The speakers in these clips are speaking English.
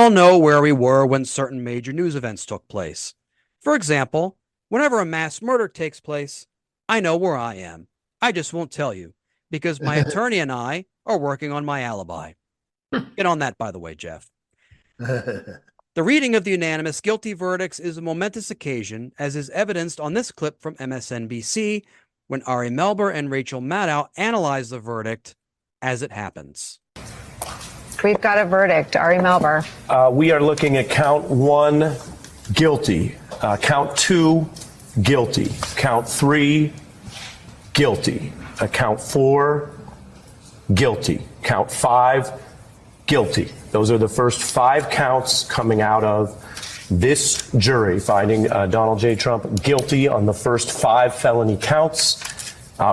all know where we were when certain major news events took place. For example, whenever a mass murder takes place, I know where I am. I just won't tell you, because my attorney and I are working on my alibi. Get on that, by the way, Jeff. The reading of the unanimous guilty verdicts is a momentous occasion, as is evidenced on this clip from MSNBC, when Ari Melber and Rachel Maddow analyze the verdict as it happens. We've got a verdict. Ari Melber. We are looking at count 1, guilty. Count 2, guilty. Count 3, guilty. Count 4, guilty. Count 5, guilty. Those are the first 5 counts coming out of this jury, finding Donald J. Trump guilty on the first 5 felony counts.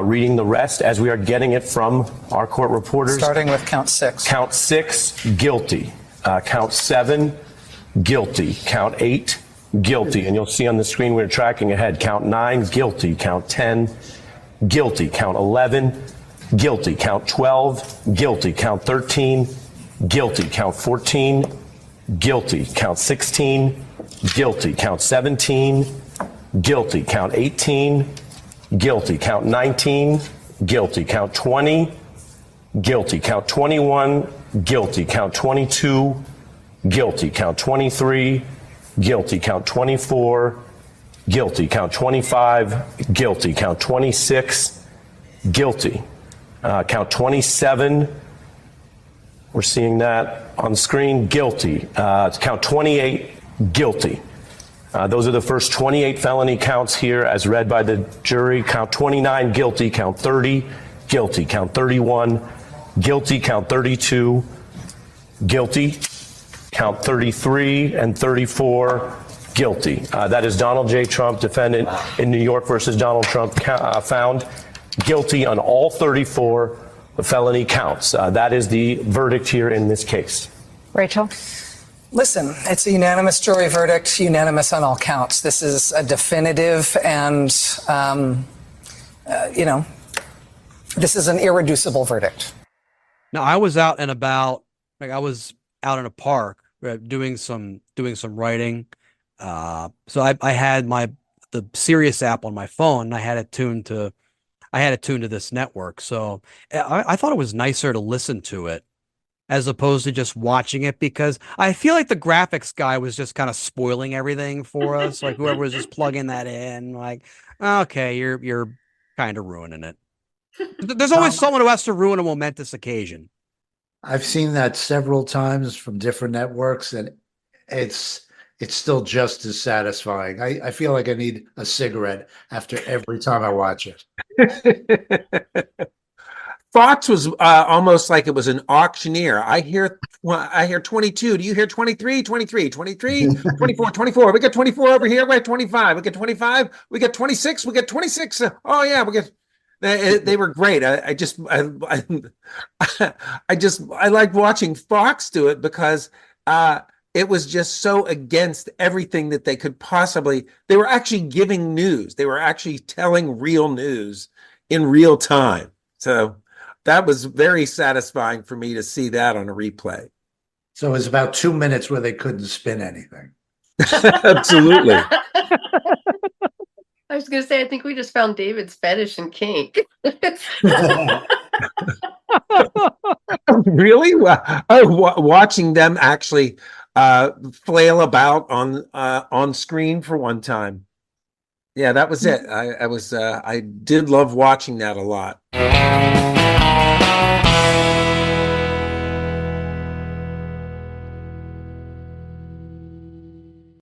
Reading the rest as we are getting it from our court reporters. Starting with count 6. Count 6, guilty. Count 7, guilty. Count 8, guilty. And you'll see on the screen we're tracking ahead. Count 9, guilty. Count 10, guilty. Count 11, guilty. Count 12, guilty. Count 13, guilty. Count 14, guilty. Count 16, guilty. Count 17, guilty. Count 18, guilty. Count 19, guilty. Count 20, guilty. Count 21, guilty. Count 22, guilty. Count 23, guilty. Count 24, guilty. Count 25, guilty. Count 26, guilty. Count 27, we're seeing that on screen, guilty. Count 28, guilty. Those are the first 28 felony counts here as read by the jury. Count 29, guilty. Count 30, guilty. Count 31, guilty. Count 32, guilty. Count 33 and 34, guilty. That is Donald J. Trump, defendant in New York versus Donald Trump, found guilty on all 34 felony counts. That is the verdict here in this case. Rachel? Listen, it's a unanimous jury verdict, unanimous on all counts. This is a definitive and, this is an irreducible verdict. Now, I was out and about, I was out in a park doing some writing. So I had the Sirius app on my phone, and I had it tuned to this network. So I thought it was nicer to listen to it as opposed to just watching it, because I feel like the graphics guy was just kind of spoiling everything for us. Like whoever was just plugging that in, like, okay, you're kind of ruining it. There's always someone who has to ruin a momentous occasion. I've seen that several times from different networks, and it's still just as satisfying. I feel like I need a cigarette after every time I watch it. Fox was almost like it was an auctioneer. I hear 22. Do you hear 23? 23, 23, 24, 24. We got 24 over here. We got 25. We got 25. We got 26. We got 26. Oh yeah, we got. They were great. I like watching Fox do it because it was just so against everything that they could possibly. They were actually giving news. They were actually telling real news in real time. So that was very satisfying for me to see that on a replay. So it was about 2 minutes where they couldn't spin anything. Absolutely. I was going to say, I think we just found David's fetish and kink. Really? Watching them actually flail about on screen for one time. Yeah, that was it. I did love watching that a lot.